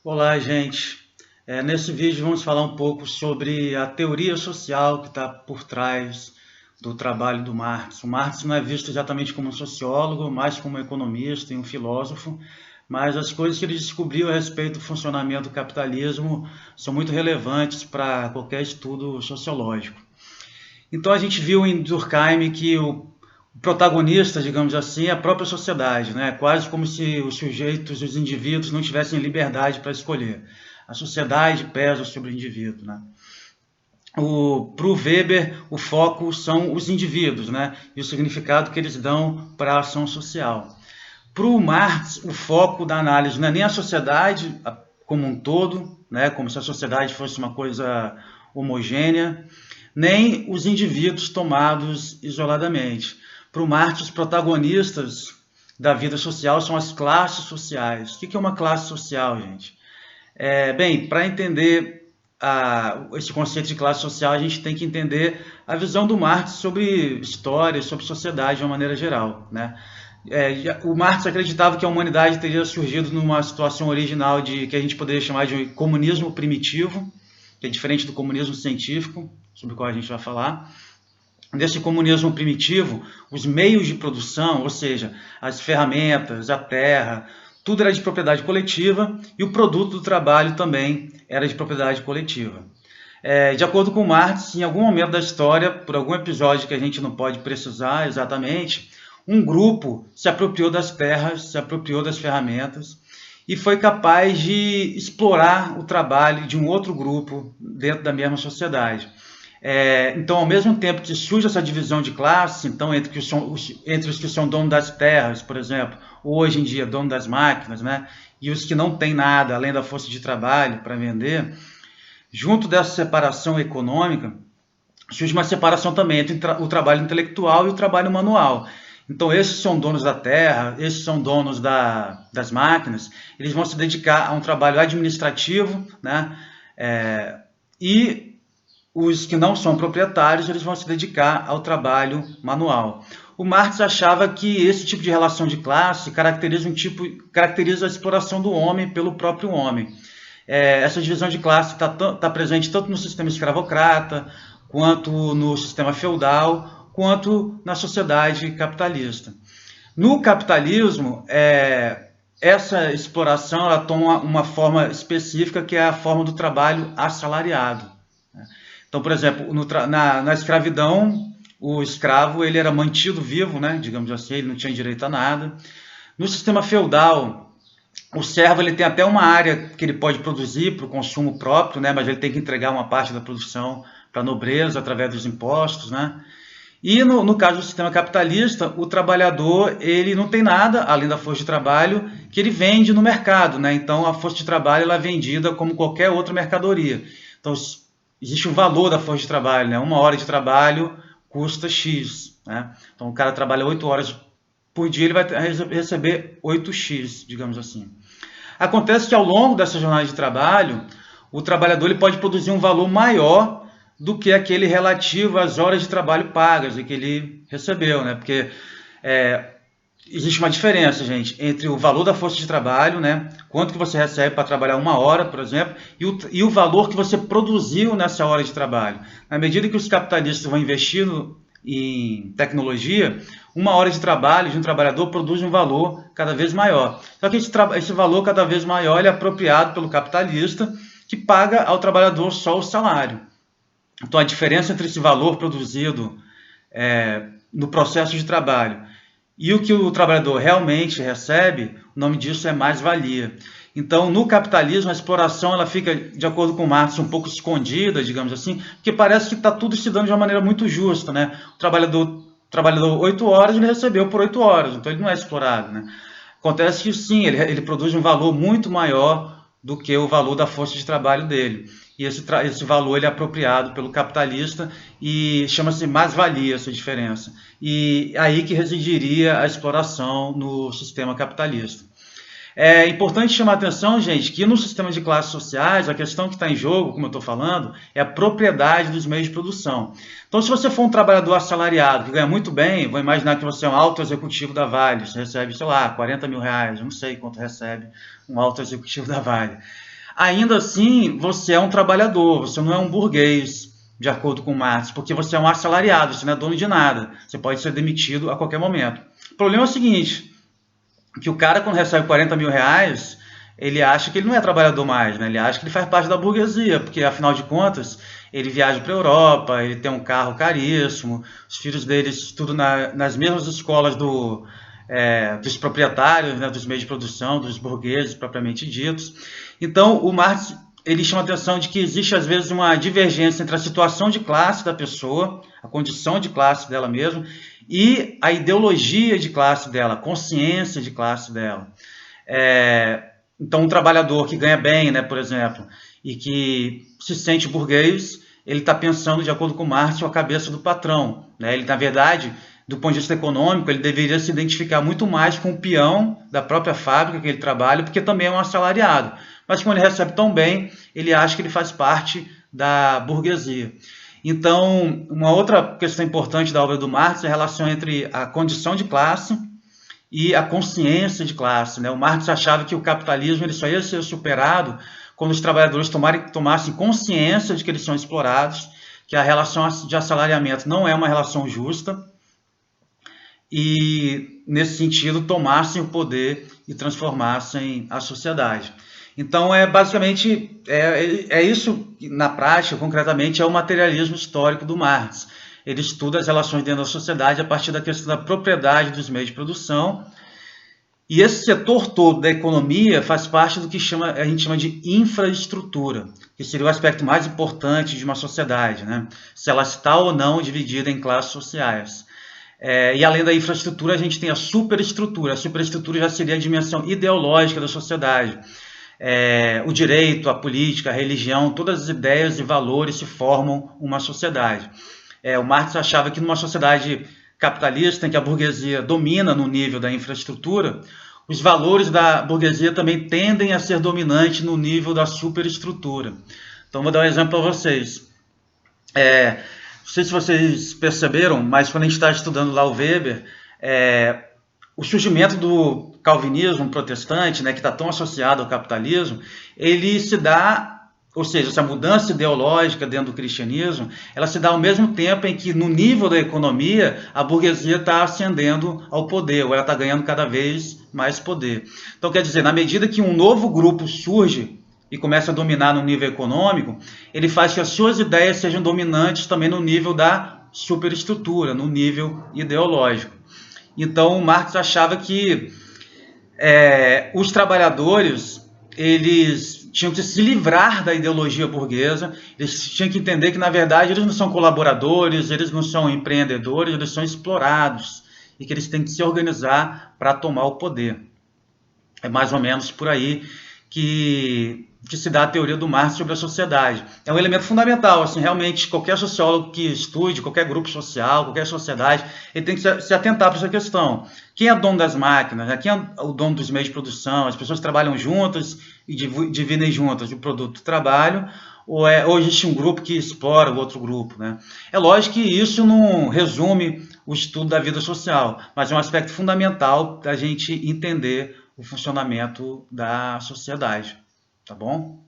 Olá, gente. Nesse vídeo vamos falar um pouco sobre a teoria social que está por trás do trabalho do Marx. O Marx não é visto exatamente como um sociólogo, mais como um economista e um filósofo, mas as coisas que ele descobriu a respeito do funcionamento do capitalismo são muito relevantes para qualquer estudo sociológico. Então a gente viu em Durkheim que o protagonista, digamos assim, é a própria sociedade, né? Quase como se os sujeitos, os indivíduos não tivessem liberdade para escolher. A sociedade pesa sobre o indivíduo, né? Para o Weber, o foco são os indivíduos, né? E o significado que eles dão para a ação social. Para o Marx, o foco da análise não é nem a sociedade como um todo, né? Como se a sociedade fosse uma coisa homogênea, nem os indivíduos tomados isoladamente. Para o Marx, os protagonistas da vida social são as classes sociais. O que é uma classe social, gente? Bem, para entender esse conceito de classe social, a gente tem que entender a visão do Marx sobre história, sobre sociedade de uma maneira geral, né? O Marx acreditava que a humanidade teria surgido numa situação original que a gente poderia chamar de comunismo primitivo, que é diferente do comunismo científico, sobre o qual a gente vai falar. Desse comunismo primitivo, os meios de produção, ou seja, as ferramentas, a terra, tudo era de propriedade coletiva e o produto do trabalho também era de propriedade coletiva. De acordo com Marx, em algum momento da história, por algum episódio que a gente não pode precisar exatamente, um grupo se apropriou das terras, se apropriou das ferramentas e foi capaz de explorar o trabalho de um outro grupo dentro da mesma sociedade. Então, ao mesmo tempo que surge essa divisão de classe, então entre os que são donos das terras, por exemplo, ou hoje em dia dono das máquinas, né, e os que não têm nada além da força de trabalho para vender, junto dessa separação econômica, surge uma separação também entre o trabalho intelectual e o trabalho manual. Então, esses são donos da terra, esses são donos das máquinas, eles vão se dedicar a um trabalho administrativo, né, e os que não são proprietários, eles vão se dedicar ao trabalho manual. O Marx achava que esse tipo de relação de classe caracteriza a exploração do homem pelo próprio homem. Essa divisão de classe está presente tanto no sistema escravocrata, quanto no sistema feudal, quanto na sociedade capitalista. No capitalismo, essa exploração ela toma uma forma específica, que é a forma do trabalho assalariado. Então, por exemplo, na escravidão, o escravo ele era mantido vivo, né, digamos assim, ele não tinha direito a nada. No sistema feudal, o servo ele tem até uma área que ele pode produzir para o consumo próprio, né, mas ele tem que entregar uma parte da produção para a nobreza através dos impostos, né? E no caso do sistema capitalista, o trabalhador ele não tem nada além da força de trabalho que ele vende no mercado, né? Então a força de trabalho ela é vendida como qualquer outra mercadoria. Então existe o valor da força de trabalho, né? Uma hora de trabalho custa X, né? Então o cara trabalha 8 horas por dia, ele vai receber 8x, digamos assim. Acontece que ao longo dessa jornada de trabalho, o trabalhador ele pode produzir um valor maior do que aquele relativo às horas de trabalho pagas e que ele recebeu, né? Porque existe uma diferença, gente, entre o valor da força de trabalho, né? Quanto que você recebe para trabalhar uma hora, por exemplo, e o valor que você produziu nessa hora de trabalho. Na medida que os capitalistas vão investindo em tecnologia, uma hora de trabalho de um trabalhador produz um valor cada vez maior. Só que esse valor cada vez maior é apropriado pelo capitalista, que paga ao trabalhador só o salário. Então a diferença entre esse valor produzido no processo de trabalho e o que o trabalhador realmente recebe, o nome disso é mais-valia. Então, no capitalismo, a exploração ela fica, de acordo com Marx, um pouco escondida, digamos assim, porque parece que está tudo se dando de uma maneira muito justa, né? O trabalhador 8 horas, ele recebeu por 8 horas, então ele não é explorado, né? Acontece que sim, ele produz um valor muito maior do que o valor da força de trabalho dele. E esse valor ele é apropriado pelo capitalista e chama-se mais-valia essa diferença. E aí que residiria a exploração no sistema capitalista. É importante chamar a atenção, gente, que no sistema de classes sociais, a questão que está em jogo, como eu estou falando, é a propriedade dos meios de produção. Então, se você for um trabalhador assalariado, que ganha muito bem, vou imaginar que você é um alto executivo da Vale, você recebe, sei lá, 40 mil reais, não sei quanto recebe um alto executivo da Vale. ainda assim você é um trabalhador, você não é um burguês, de acordo com Marx, porque você é um assalariado, você não é dono de nada, você pode ser demitido a qualquer momento. O problema é o seguinte, que o cara quando recebe 40 mil reais, ele acha que ele não é trabalhador mais, né? Ele acha que ele faz parte da burguesia, porque afinal de contas ele viaja para a Europa, ele tem um carro caríssimo, os filhos dele estudam nas mesmas escolas dos proprietários, né, dos meios de produção, dos burgueses propriamente ditos. Então o Marx ele chama a atenção de que existe às vezes uma divergência entre a situação de classe da pessoa, a condição de classe dela mesma, e a ideologia de classe dela, a consciência de classe dela. Então, um trabalhador que ganha bem, né, por exemplo, e que se sente burguês, ele está pensando, de acordo com Marx, a cabeça do patrão. Né? Ele, na verdade, do ponto de vista econômico, ele deveria se identificar muito mais com o peão da própria fábrica que ele trabalha, porque também é um assalariado. Mas como ele recebe tão bem, ele acha que ele faz parte da burguesia. Então, uma outra questão importante da obra do Marx é a relação entre a condição de classe e a consciência de classe. Né? O Marx achava que o capitalismo ele só ia ser superado quando os trabalhadores tomassem consciência de que eles são explorados, que a relação de assalariamento não é uma relação justa, e, nesse sentido, tomassem o poder e transformassem a sociedade. Então, basicamente, isso, na prática, concretamente, é o materialismo histórico do Marx. Ele estuda as relações dentro da sociedade a partir da questão da propriedade dos meios de produção, e esse setor todo da economia faz parte do que a gente chama de infraestrutura, que seria o aspecto mais importante de uma sociedade, né? Se ela está ou não dividida em classes sociais. E além da infraestrutura, a gente tem a superestrutura. A superestrutura já seria a dimensão ideológica da sociedade. O direito, a política, a religião, todas as ideias e valores se formam uma sociedade. O Marx achava que numa sociedade capitalista, em que a burguesia domina no nível da infraestrutura, os valores da burguesia também tendem a ser dominantes no nível da superestrutura. Então, vou dar um exemplo para vocês. Não sei se vocês perceberam, mas quando a gente está estudando lá o Weber, o surgimento do calvinismo protestante, né, que está tão associado ao capitalismo, ele se dá, ou seja, essa mudança ideológica dentro do cristianismo, ela se dá ao mesmo tempo em que no nível da economia a burguesia está ascendendo ao poder, ou ela está ganhando cada vez mais poder. Então, quer dizer, na medida que um novo grupo surge e começa a dominar no nível econômico, ele faz que as suas ideias sejam dominantes também no nível da superestrutura, no nível ideológico. Então, Marx achava que os trabalhadores eles tinham que se livrar da ideologia burguesa, eles tinham que entender que, na verdade, eles não são colaboradores, eles não são empreendedores, eles são explorados, e que eles têm que se organizar para tomar o poder. É mais ou menos por aí que se dá a teoria do Marx sobre a sociedade. É um elemento fundamental, assim, realmente qualquer sociólogo que estude, qualquer grupo social, qualquer sociedade, ele tem que se atentar para essa questão. Quem é dono das máquinas? Quem é o dono dos meios de produção? As pessoas trabalham juntas e dividem juntas o produto do trabalho, ou existe um grupo que explora o outro grupo, né? É lógico que isso não resume o estudo da vida social, mas é um aspecto fundamental da gente entender o funcionamento da sociedade, tá bom?